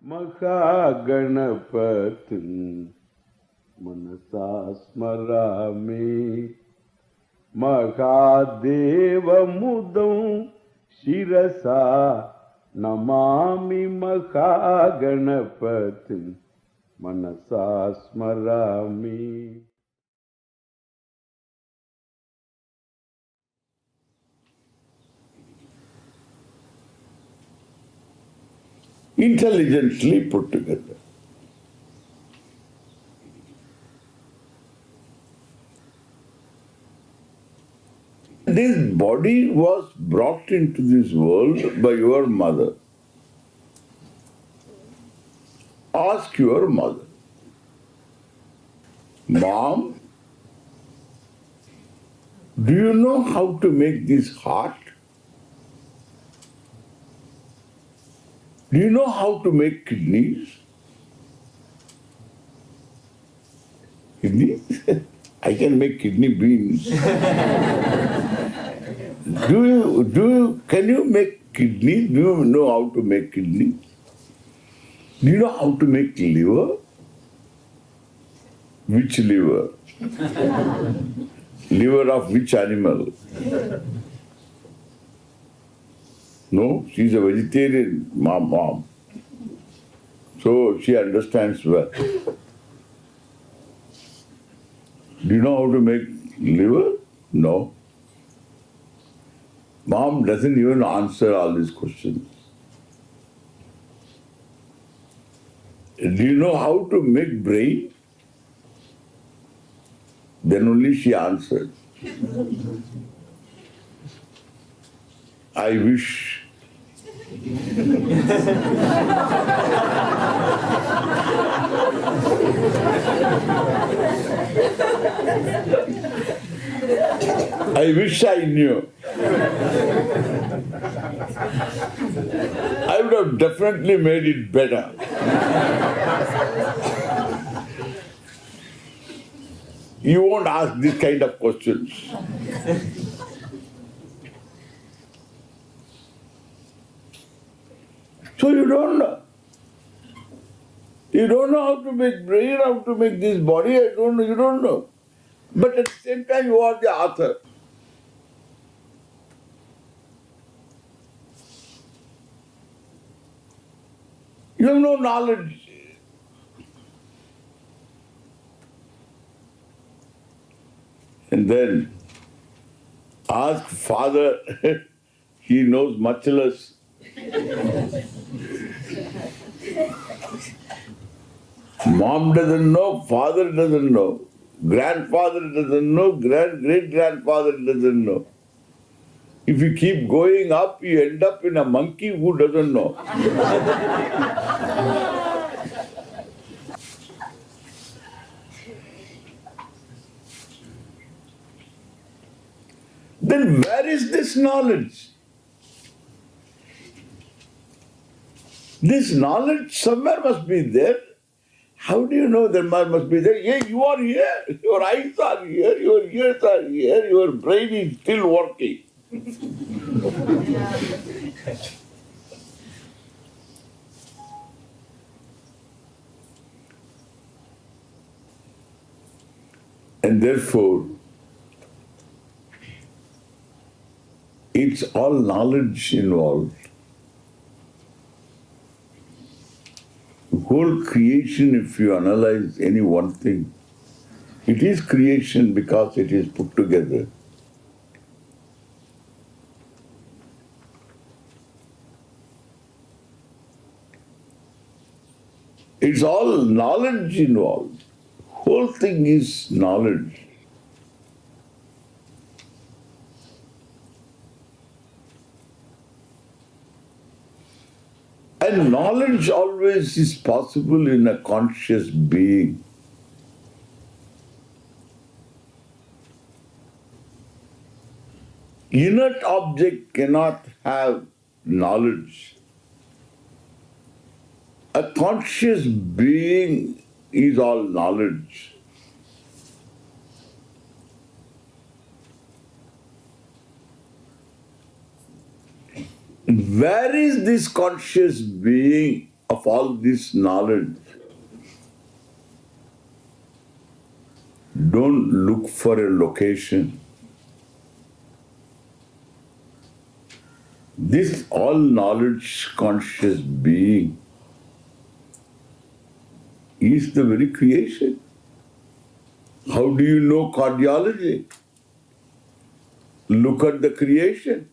महागणपतिं मनसा स्मरामि महादेवमुदं शिरसा नमामि महागणपतिं मनसा स्मरामि. Intelligently put together. This body was brought into this world by your mother. Ask your mother, Mom, do you know how to make this heart? Do you know how to make kidneys? Kidneys? I can make kidney beans. Can you make kidneys? Do you know how to make kidneys? Do you know how to make liver? Which liver? Liver of which animal? No, she's a vegetarian mom. So she understands well. Do you know how to make liver? No. Mom doesn't even answer all these questions. Do you know how to make brain? Then only she answered. I wish. I wish I knew. I would have definitely made it better. You won't ask this kind of questions. So you don't know. You don't know how to make brain, how to make this body, I don't know, you don't know. But at the same time you are the author. You have no knowledge. And then ask father, he knows much less. Mom doesn't know, father doesn't know, grandfather doesn't know, great-grandfather doesn't know. If you keep going up, you end up in a monkey who doesn't know. Then where is this knowledge? This knowledge somewhere must be there. How do you know there must be there? Yeah, you are here. Your eyes are here. Your ears are here. Your brain is still working. And therefore, it's all knowledge involved. Whole creation, if you analyze any one thing, it is creation because it is put together. It's all knowledge involved. Whole thing is knowledge. And knowledge always is possible in a conscious being. Inert object cannot have knowledge. A conscious being is all knowledge. Where is this conscious being of of all this knowledge, don't look for a location. This all knowledge conscious being is the very creation. How do you know cardiology? Look at the creation.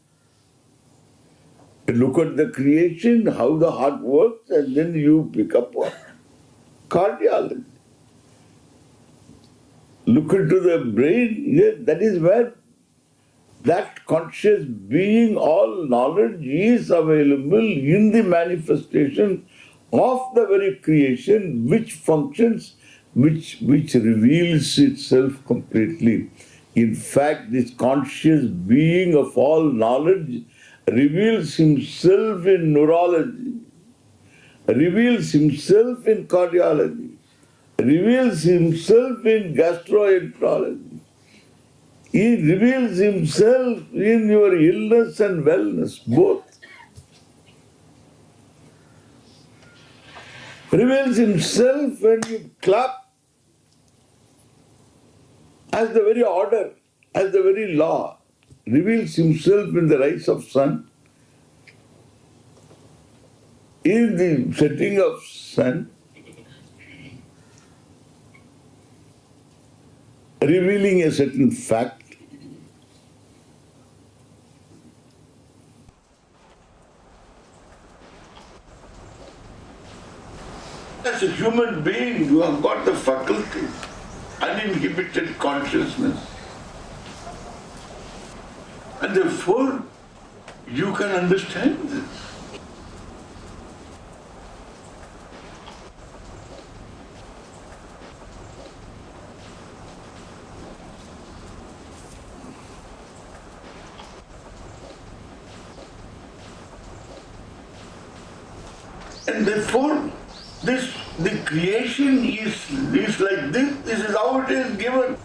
Look at the creation, how the heart works, and then you pick up what? Cardiology. Look into the brain, yes, that is where that conscious being, all knowledge is available in the manifestation of the very creation which functions, which reveals itself completely. In fact, this conscious being of all knowledge reveals himself in neurology, reveals himself in cardiology, reveals himself in gastroenterology. He reveals himself in your illness and wellness, both. Reveals himself when you clap as the very order, as the very law. Reveals himself in the rise of sun, in the setting of sun, revealing a certain fact. As a human being, you have got the faculty, uninhibited consciousness. And therefore, you can understand this. And therefore, the creation is like this. This is how it is given.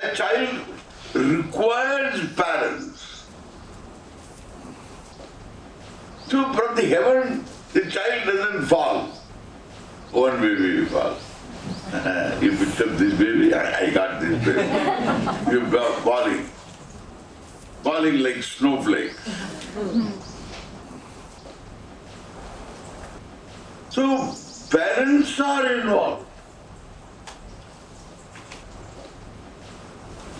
A child requires parents. So from the heaven, the child doesn't fall. One baby falls. You picked up this baby, I got this baby. You're falling like snowflakes. So parents are involved.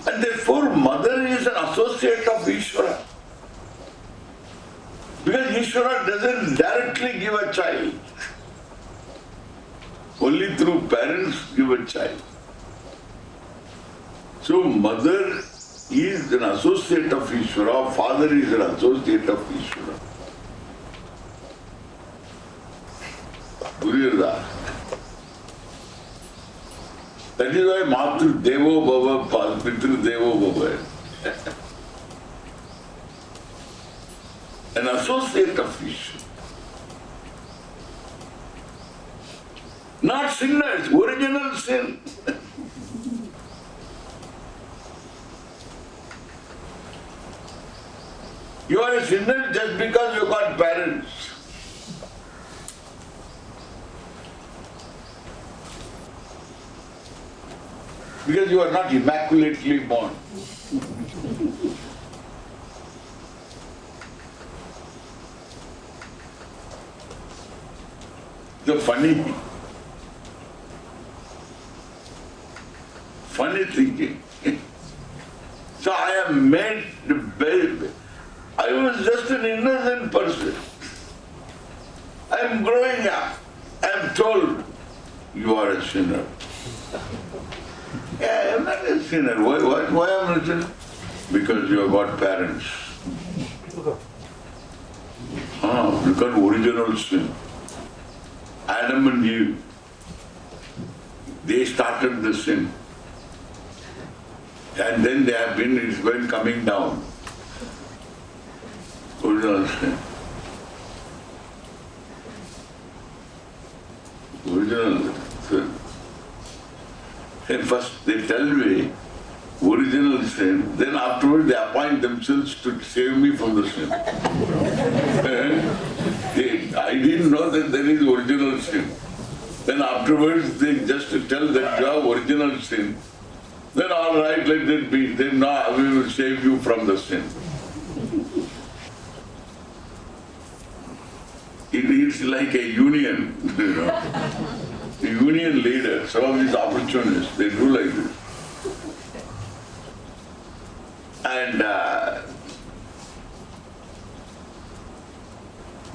And therefore mother is an associate of Ishvara. Because Ishvara doesn't directly give a child. Only through parents give a child. So mother is an associate of Ishvara, father is an associate of Ishvara. That is why Matru Devo Bhava, Pitru Devo Bhava. An associate of Ishvara. Not sinners, original sin. You are a sinner just because you got parents. Because you are not immaculately born. The funny thinking. So I am made the baby. I was just an innocent person. I am growing up. I am told you are a sinner. Yeah, I am not a sinner. Why am I a sinner? Because you have got parents. Because original sin. Adam and Eve, they started the sin. And then it's been coming down. Original sin. Original sin. And first they tell me original sin, then afterwards they appoint themselves to save me from the sin. I didn't didn't know that there is original sin. Then afterwards they just tell that you have original sin. Then all right, let it be. Then now we will save you from the sin. It is like a union, A union leader, some of these opportunists, they do like this. And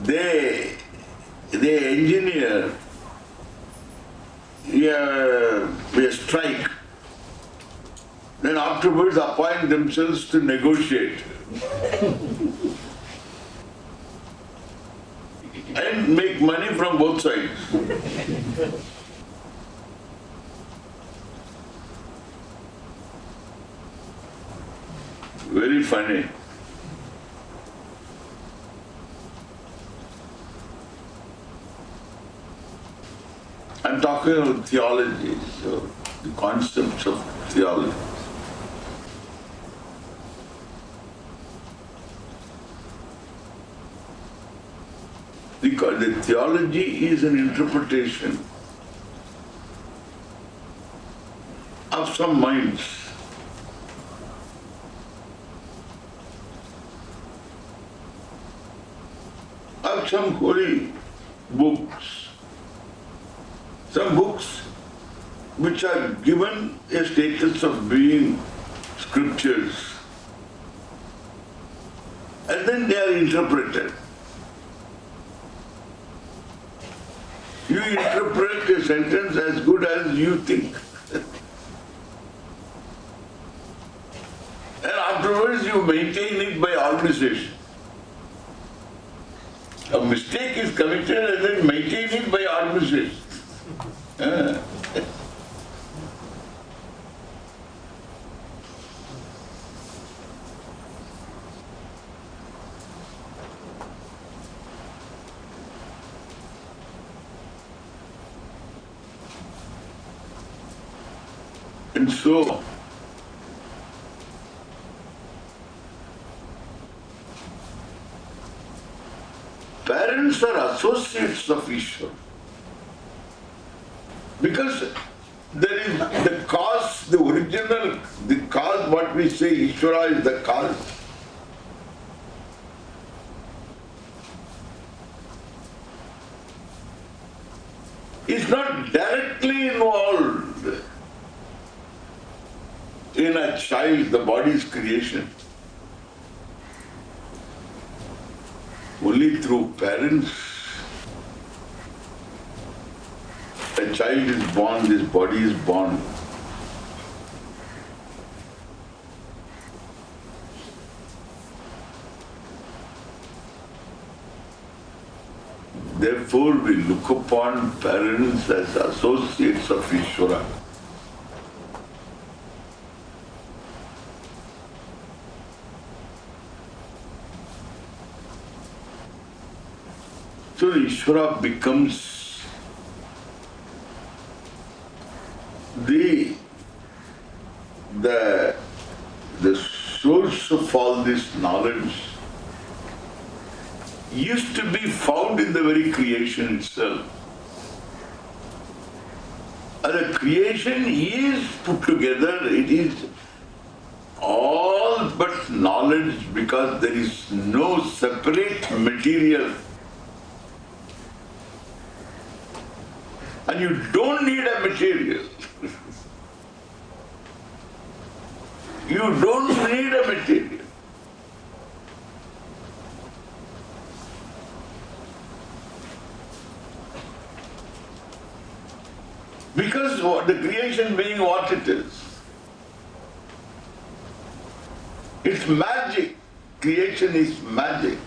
they engineer a strike. Then afterwards appoint themselves to negotiate. And make money from both sides. Very funny. I'm talking about theology, so the concepts of theology. Because the theology is an interpretation of some minds. Of some holy books. Some books which are given a status of being scriptures. And then they are interpreted. You interpret a sentence as good as you think. And afterwards you maintain it by organization. A mistake is committed and then maintain it by organization. And so, parents are associates of Ishvara. Because there is the cause, the original, the cause, what we say, Ishvara is the cause. Is not directly involved in a child, the body's creation. Only through parents, a child is born, this body is born. Therefore, we look upon parents as associates of Ishvara. So Ishvara becomes the source of all this knowledge. Used to be found in the very creation itself. And the creation is put together, it is all but knowledge because there is no separate material. And you don't need a material. You don't need a material. Because the creation being what it is. It's magic. Creation is magic.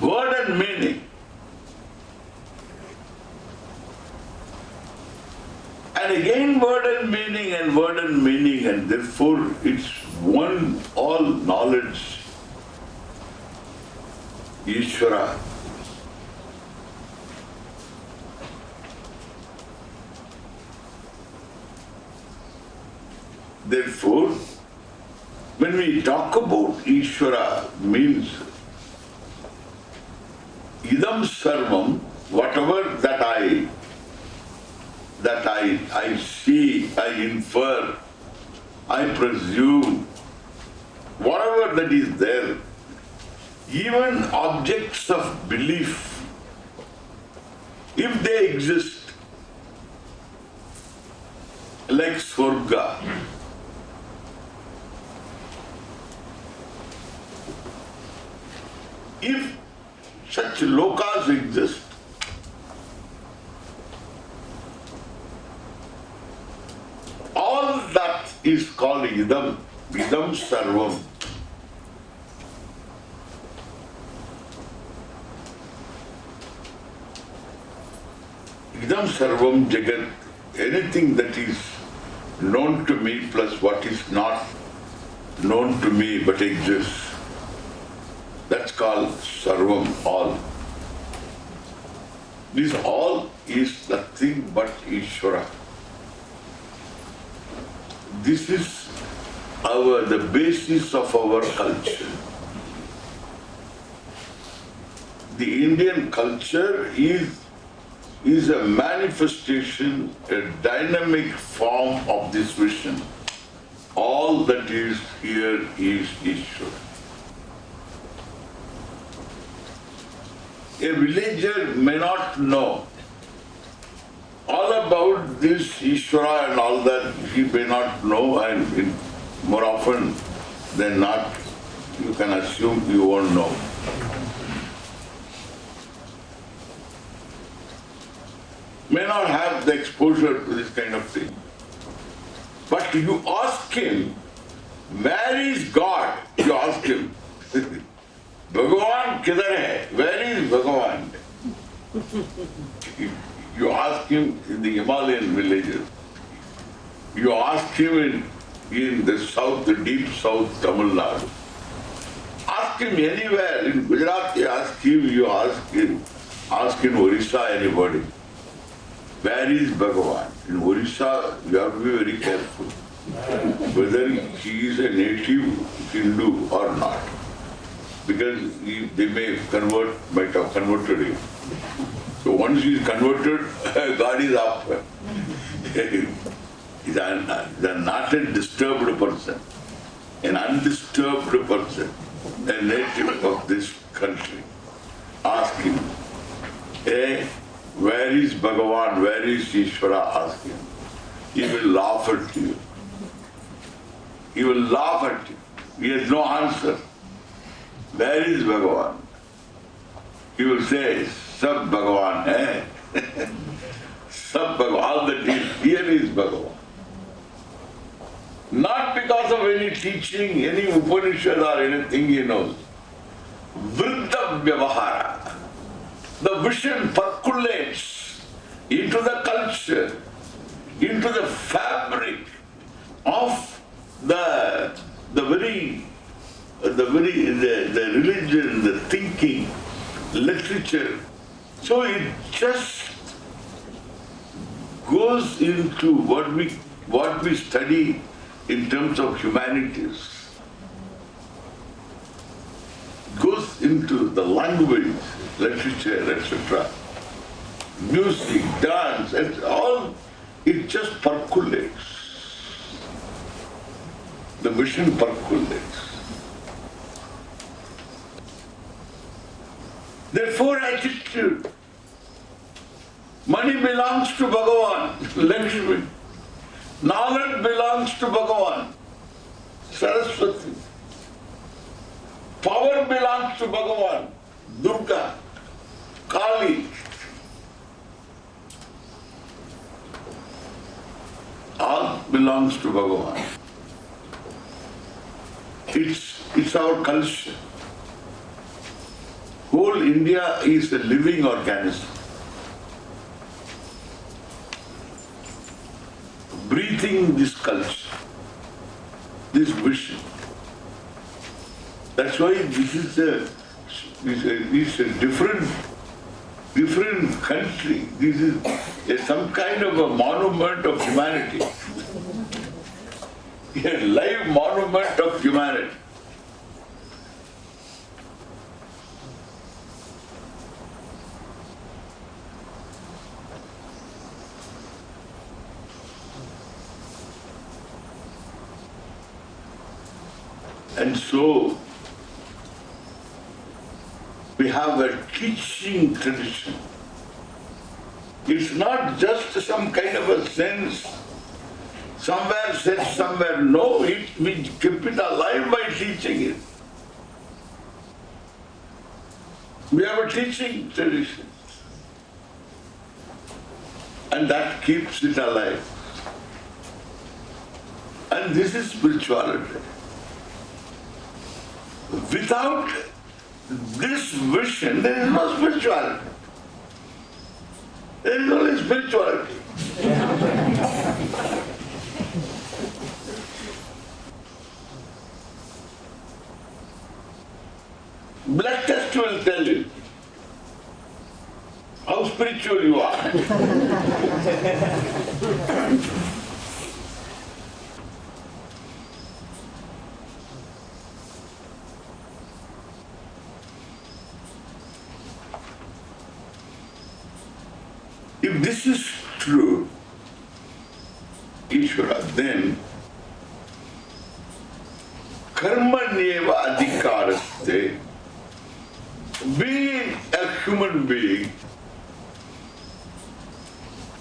Word and meaning. And again word and meaning and word and meaning, and therefore it's one all knowledge. Ishvara. Therefore, When we talk about Ishvara, means idam sarvam, whatever that I see, I infer, I presume, whatever that is there, even objects of belief, if they exist, like Swarga, if such lokas exist, all that is called idam sarvam. Idam sarvam jagat, anything that is known to me plus what is not known to me but exists, that's called sarvam, all. This all is nothing but Ishvara. This is the basis of our culture. The Indian culture is a manifestation, a dynamic form of this vision. All that is here is Ishvara. A villager may not know all about this Ishvara and all that, he may not know, and more often than not, you can assume you won't know. May not have the exposure to this kind of thing. But you ask him, where is God? You ask him, Bhagavan kidhar hai? Where is Bhagavan? You ask him in the Himalayan villages. You ask him in the south, the deep south Tamil Nadu. Ask him anywhere. In Gujarat, you ask him, ask in Orissa anybody. Where is Bhagavan? In Orissa, you have to be very careful whether he is a native Hindu or not. Because they might have converted him. So once he is converted, God is up. He's not a disturbed person, an undisturbed person, a native of this country. Ask him, hey, where is Bhagavan, where is Ishvara? Ask him. He will laugh at you. He will laugh at you. He has no answer. Where is Bhagavan? He will say, Sab Bhagavan hai. Sab Bhagavan, all that is here is Bhagavan. Not because of any teaching, any Upanishad or anything he knows. Vriddha Vyavahara. The vision percolates into the culture, into the fabric of the religion, the thinking, literature. So it just goes into what we study in terms of humanities. Goes into the language, literature, etc. Music, dance, and all, it just percolates. The vision percolates. Therefore, attitude. Money belongs to Bhagavan, Lakshmi. Knowledge belongs to Bhagavan, Saraswati. Power belongs to Bhagavan, Durga, Kali. All belongs to Bhagavan. It's our culture. Whole India is a living organism. Breathing this culture, this vision. That's why this is a different country. This is some kind of a monument of humanity. a live monument of humanity. And so, we have a teaching tradition. It's not just some kind of a sense, somewhere said, somewhere no, we keep it alive by teaching it. We have a teaching tradition. And that keeps it alive. And this is spirituality. Without this vision, there is no spirituality. There is only spirituality. Blood test will tell you how spiritual you are. If this is true, Ishvara, then karmanyeva adhikaraste, being a human being,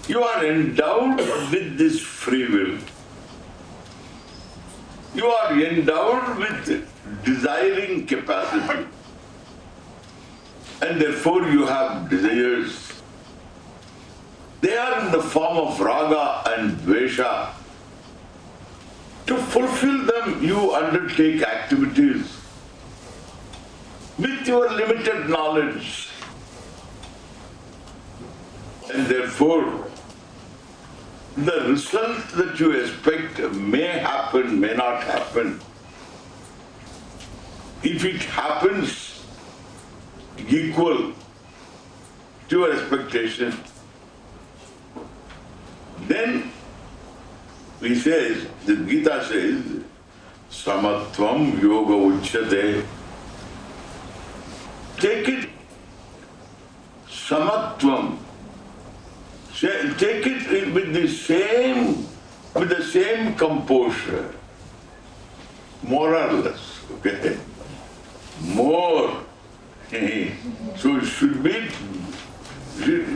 you are endowed with this free will. You are endowed with desiring capacity. And therefore you have desires. They are in the form of raga and dvesha. To fulfill them, you undertake activities with your limited knowledge. And therefore, the result that you expect may happen, may not happen. If it happens equal to your expectation, then he says, the Gita says, samatvam yoga uchyate. Take it, samatvam. Take it with the same composure, more or less, okay? More. So it should be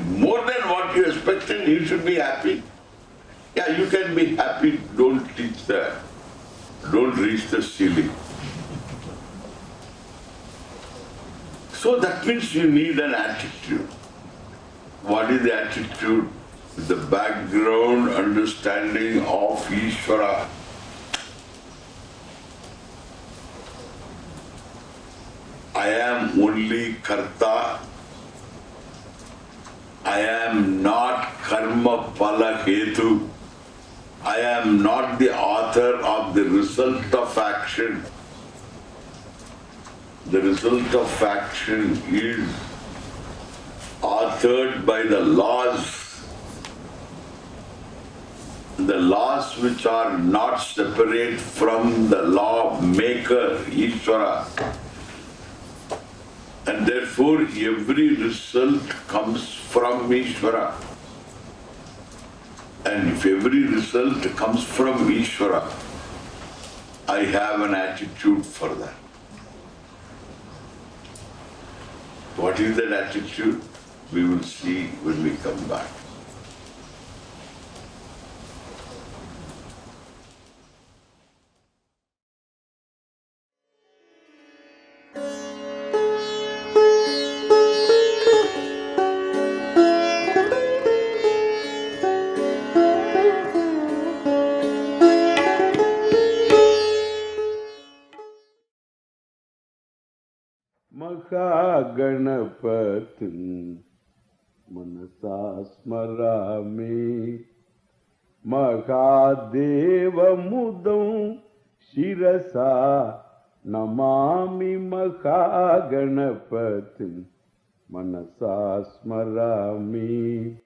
more than what you expected. You should be happy. Yeah, you can be happy. Don't reach the ceiling. So that means you need an attitude. What is the attitude? The background understanding of Ishvara. I am only karta. I am not karma phala hetu. I am not the author of the result of action. The result of action is authored by the laws which are not separate from the law maker, Ishvara. And therefore every result comes from Ishvara. And if every result comes from Ishvara, I have an attitude for that. What is that attitude? We will see when we come back. Mahaganapatin manasa smarami Mahadeva mudam shirasa namami Mahaganapatin manasa smarami.